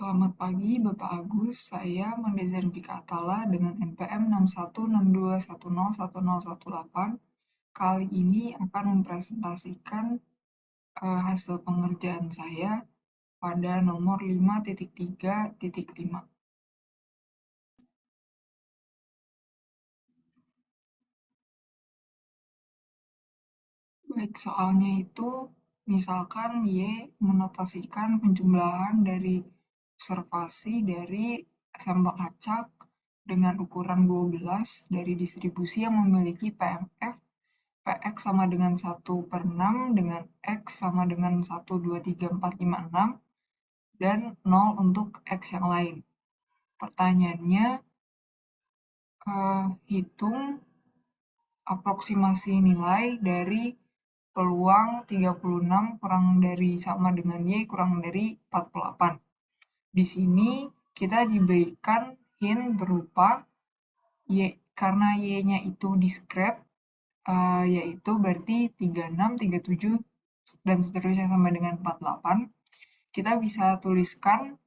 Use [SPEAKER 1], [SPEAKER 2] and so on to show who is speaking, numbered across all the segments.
[SPEAKER 1] Selamat pagi, Bapak Agus. Saya mendesain Atala dengan NPM 6162101018. Kali ini akan mempresentasikan hasil pengerjaan saya pada nomor 5.3.5. Baik, soalnya itu misalkan Y menotasikan penjumlahan dari observasi dari sampel acak dengan ukuran 12 dari distribusi yang memiliki PMF Px sama dengan 1/6 dengan X sama dengan 1, 2, 3, 4, 5, 6 dan 0 untuk X yang lain. Pertanyaannya, hitung aproksimasi nilai dari peluang 36 kurang dari sama dengan Y kurang dari 48. Di sini kita diberikan hint berupa Y, karena Y-nya itu diskret, yaitu berarti 36, 37, dan seterusnya sampai dengan 48, kita bisa tuliskan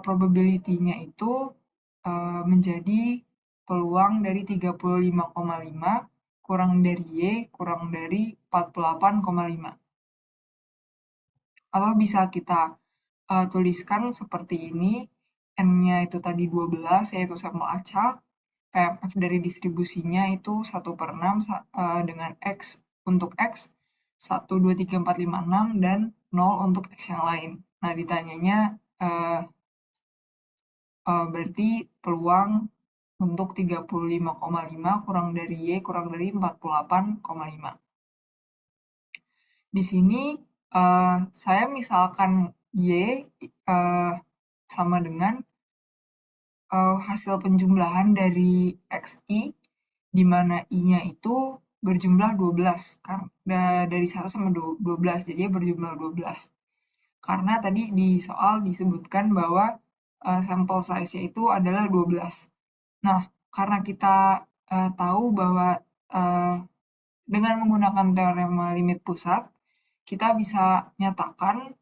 [SPEAKER 1] probability-nya itu menjadi peluang dari 35,5 kurang dari Y kurang dari 48,5. Atau bisa kita tuliskan seperti ini, N-nya itu tadi 12, yaitu sampel acak, PMF dari distribusinya itu 1/6 dengan X untuk X, 1, 2, 3, 4, 5, 6, dan 0 untuk X yang lain. Nah, ditanyanya berarti peluang untuk 35,5 kurang dari Y kurang dari 48,5. Di sini saya misalkan Y sama dengan hasil penjumlahan dari XI, di mana I-nya itu berjumlah 12, dari 1 sampai 12, jadi berjumlah 12. Karena tadi di soal disebutkan bahwa sampel size-nya itu adalah 12. Nah, karena kita tahu bahwa dengan menggunakan teorema limit pusat, kita bisa nyatakan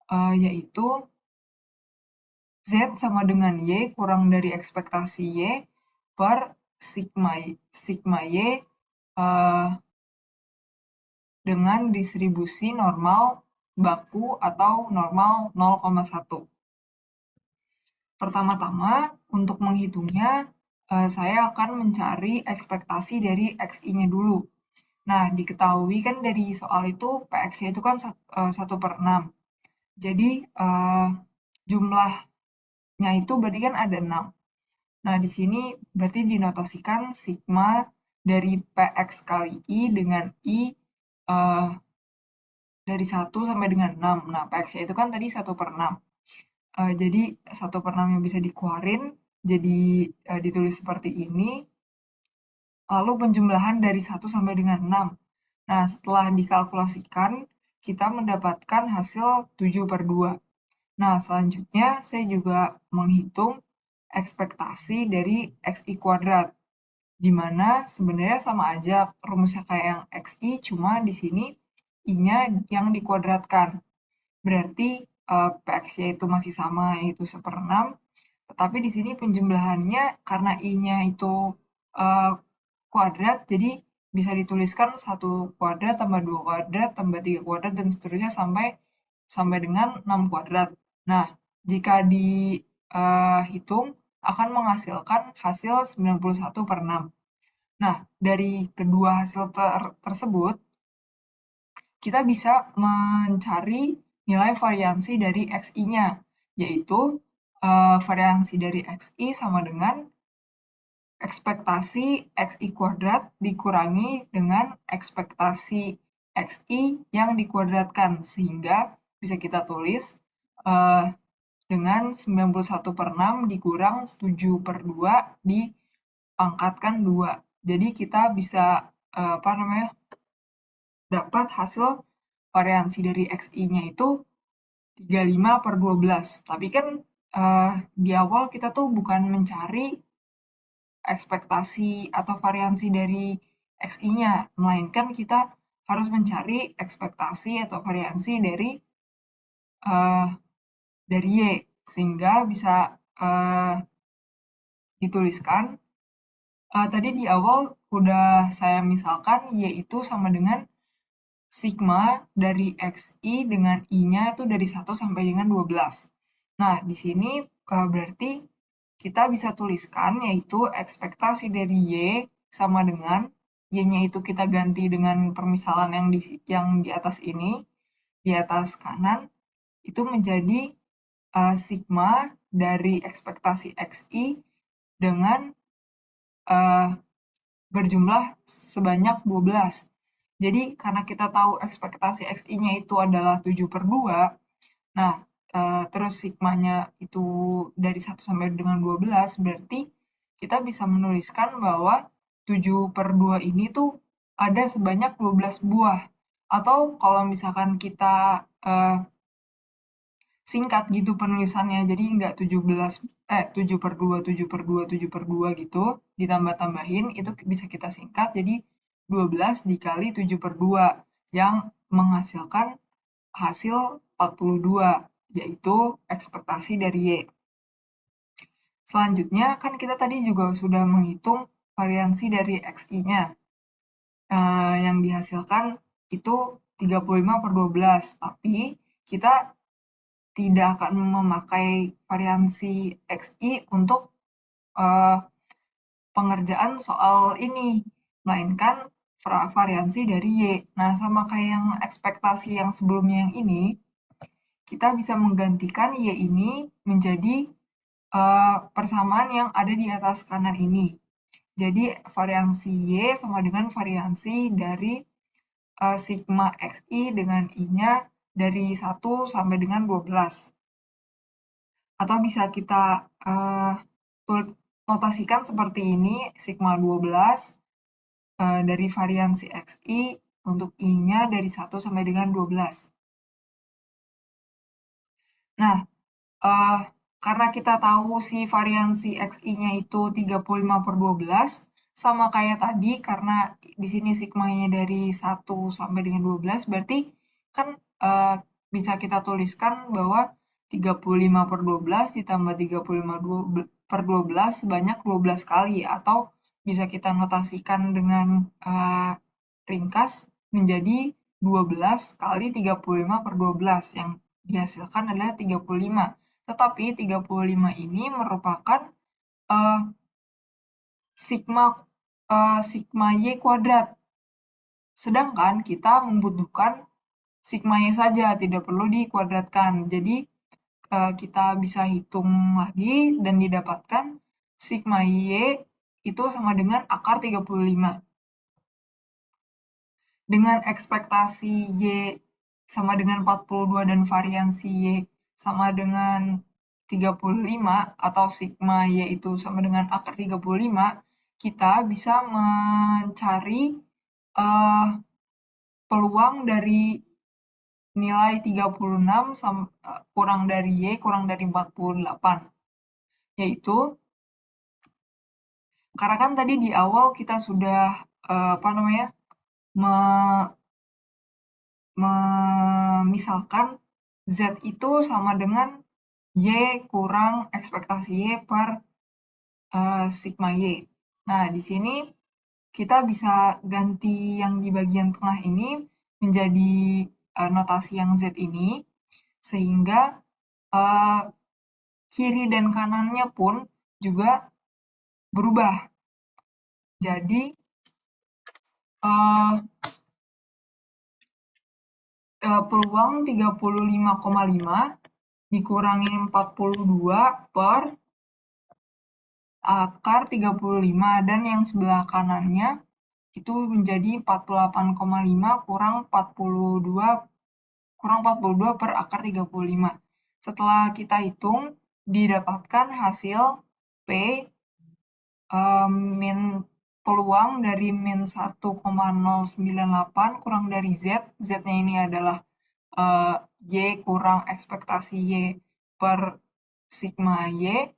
[SPEAKER 1] yaitu Z sama dengan Y kurang dari ekspektasi Y per sigma Y dengan distribusi normal baku atau normal 0,1. Pertama-tama, untuk menghitungnya, saya akan mencari ekspektasi dari XI-nya dulu. Nah, diketahui kan dari soal itu PX-nya itu kan 1/6. Jadi, jumlahnya itu berarti kan ada 6. Nah, di sini berarti dinotasikan sigma dari PX kali I dengan I dari 1 sampai dengan 6. Nah, PX-nya itu kan tadi 1/6. Jadi 1/6 yang bisa dikeluarin, jadi ditulis seperti ini. Lalu penjumlahan dari 1 sampai dengan 6. Nah, setelah dikalkulasikan, kita mendapatkan hasil 7/2. Nah, selanjutnya saya juga menghitung ekspektasi dari XI kuadrat, di mana sebenarnya sama aja rumusnya kayak yang XI, cuma di sini I-nya yang dikuadratkan. Berarti PX-nya itu masih sama, yaitu 1/6, tetapi di sini penjumlahannya karena I-nya itu kuadrat, jadi bisa dituliskan 1 kuadrat tambah 2 kuadrat tambah 3 kuadrat dan seterusnya sampai dengan 6 kuadrat. Nah, jika dihitung akan menghasilkan hasil 91/6. Nah, dari kedua hasil tersebut, kita bisa mencari nilai variansi dari XI-nya, yaitu variansi dari XI sama dengan ekspektasi XI kuadrat dikurangi dengan ekspektasi XI yang dikuadratkan, sehingga bisa kita tulis dengan 91/6 dikurang 7/2 dipangkatkan 2. Jadi kita bisa dapat hasil variansi dari XI-nya itu 35/12. Tapi kan di awal kita tuh bukan mencari ekspektasi atau variansi dari XI-nya, melainkan kita harus mencari ekspektasi atau variansi dari Y. Sehingga bisa dituliskan, tadi di awal udah saya misalkan Y itu sama dengan sigma dari XI dengan I-nya itu dari 1 sampai dengan 12. Nah, di sini berarti kita bisa tuliskan yaitu ekspektasi dari Y sama dengan Y-nya itu kita ganti dengan permisalan yang di atas ini, di atas kanan, itu menjadi sigma dari ekspektasi XI dengan berjumlah sebanyak 12. Jadi karena kita tahu ekspektasi XI-nya itu adalah 7/2, nah terus sigmanya itu dari 1 sampai dengan 12, berarti kita bisa menuliskan bahwa 7/2 ini tuh ada sebanyak 12 buah. Atau kalau misalkan kita singkat gitu penulisannya, jadi nggak 7/2, 7/2, 7/2 gitu, ditambah-tambahin, itu bisa kita singkat, jadi 12 dikali 7/2, yang menghasilkan hasil 42, yaitu ekspektasi dari Y. Selanjutnya, kan kita tadi juga sudah menghitung variansi dari XI-nya, yang dihasilkan itu 35/12, tapi kita tidak akan memakai variansi XI untuk pengerjaan soal ini, melainkan variansi dari Y. Nah, sama kayak yang ekspektasi yang sebelumnya yang ini, kita bisa menggantikan Y ini menjadi persamaan yang ada di atas kanan ini. Jadi, variansi Y sama dengan variansi dari sigma XI dengan I-nya dari 1 sampai dengan 12. Atau bisa kita notasikan seperti ini, sigma 12 dari variansi XI untuk I-nya dari 1 sampai dengan 12. Nah, karena kita tahu si variansi XI-nya itu 35/12, sama kayak tadi, karena di sini sigmanya dari 1 sampai dengan 12, berarti kan bisa kita tuliskan bahwa 35/12 ditambah 35/12 sebanyak 12 kali, atau bisa kita notasikan dengan ringkas menjadi 12 kali 35/12, yang dihasilkan adalah 35. Tetapi 35 ini merupakan sigma Y kuadrat. Sedangkan kita membutuhkan sigma Y saja, tidak perlu dikuadratkan. Jadi kita bisa hitung lagi dan didapatkan sigma Y itu sama dengan akar 35. Dengan ekspektasi Y sama dengan 42 dan variansi Y sama dengan 35 atau sigma Y itu sama dengan akar 35, kita bisa mencari peluang dari nilai 36 kurang dari Y kurang dari 48. Yaitu, karena kan tadi di awal kita sudah misalkan Z itu sama dengan Y kurang ekspektasi Y per sigma Y. Nah, di sini kita bisa ganti yang di bagian tengah ini menjadi notasi yang Z ini, sehingga kiri dan kanannya pun juga berubah. Jadi, peluang 35,5 dikurangi 42 per akar 35, dan yang sebelah kanannya itu menjadi 48,5 kurang 42 per akar 35. Setelah kita hitung, didapatkan hasil P min peluang dari min 1,098 kurang dari Z. Z-nya ini adalah Y kurang ekspektasi Y per sigma Y,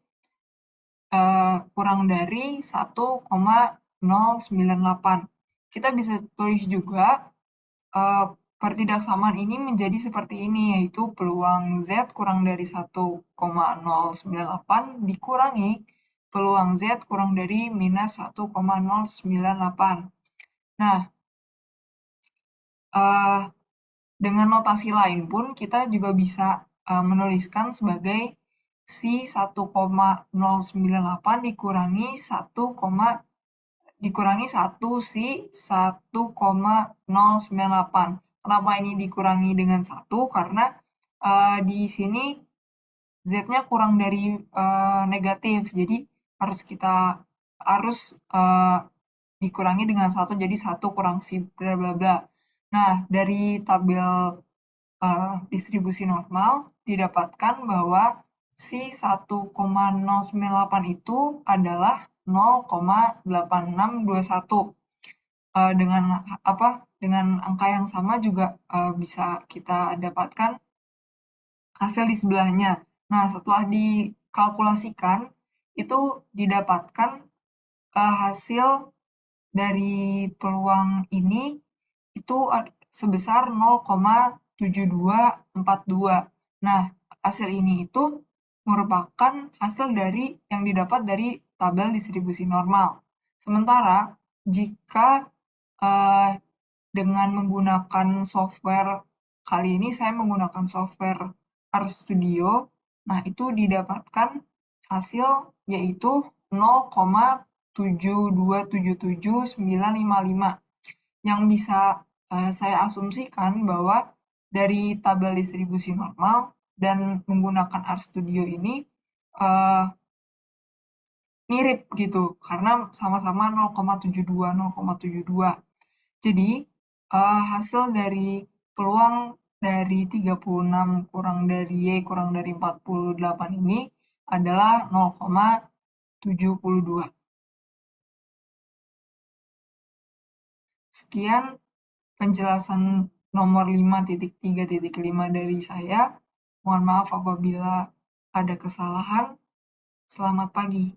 [SPEAKER 1] kurang dari 1,098. Kita bisa tulis juga pertidaksamaan ini menjadi seperti ini, yaitu peluang Z kurang dari 1,098 dikurangi peluang Z kurang dari minus 1,098. Nah, dengan notasi lain pun kita juga bisa menuliskan sebagai si 1,098 dikurangi 1 si 1,098. Kenapa ini dikurangi dengan 1? Karena di sini Z-nya kurang dari negatif, jadi harus dikurangi dengan 1, jadi 1 kurang si bla bla bla. Nah, dari tabel distribusi normal didapatkan bahwa si 1,098 itu adalah 0,8621. Dengan angka yang sama juga bisa kita dapatkan hasil di sebelahnya. Nah, setelah dikalkulasikan, itu didapatkan hasil dari peluang ini itu sebesar 0,7242. Nah, hasil ini itu merupakan hasil dari yang didapat dari tabel distribusi normal. Sementara jika dengan menggunakan software, kali ini saya menggunakan software RStudio, nah itu didapatkan hasil yaitu 0,7277955 yang bisa saya asumsikan bahwa dari tabel distribusi normal dan menggunakan RStudio ini mirip gitu, karena sama-sama 0,72. Jadi, hasil dari peluang dari 36 kurang dari Y kurang dari 48 ini adalah 0,72. Sekian penjelasan nomor 5.3.5 dari saya. Mohon maaf apabila ada kesalahan. Selamat pagi.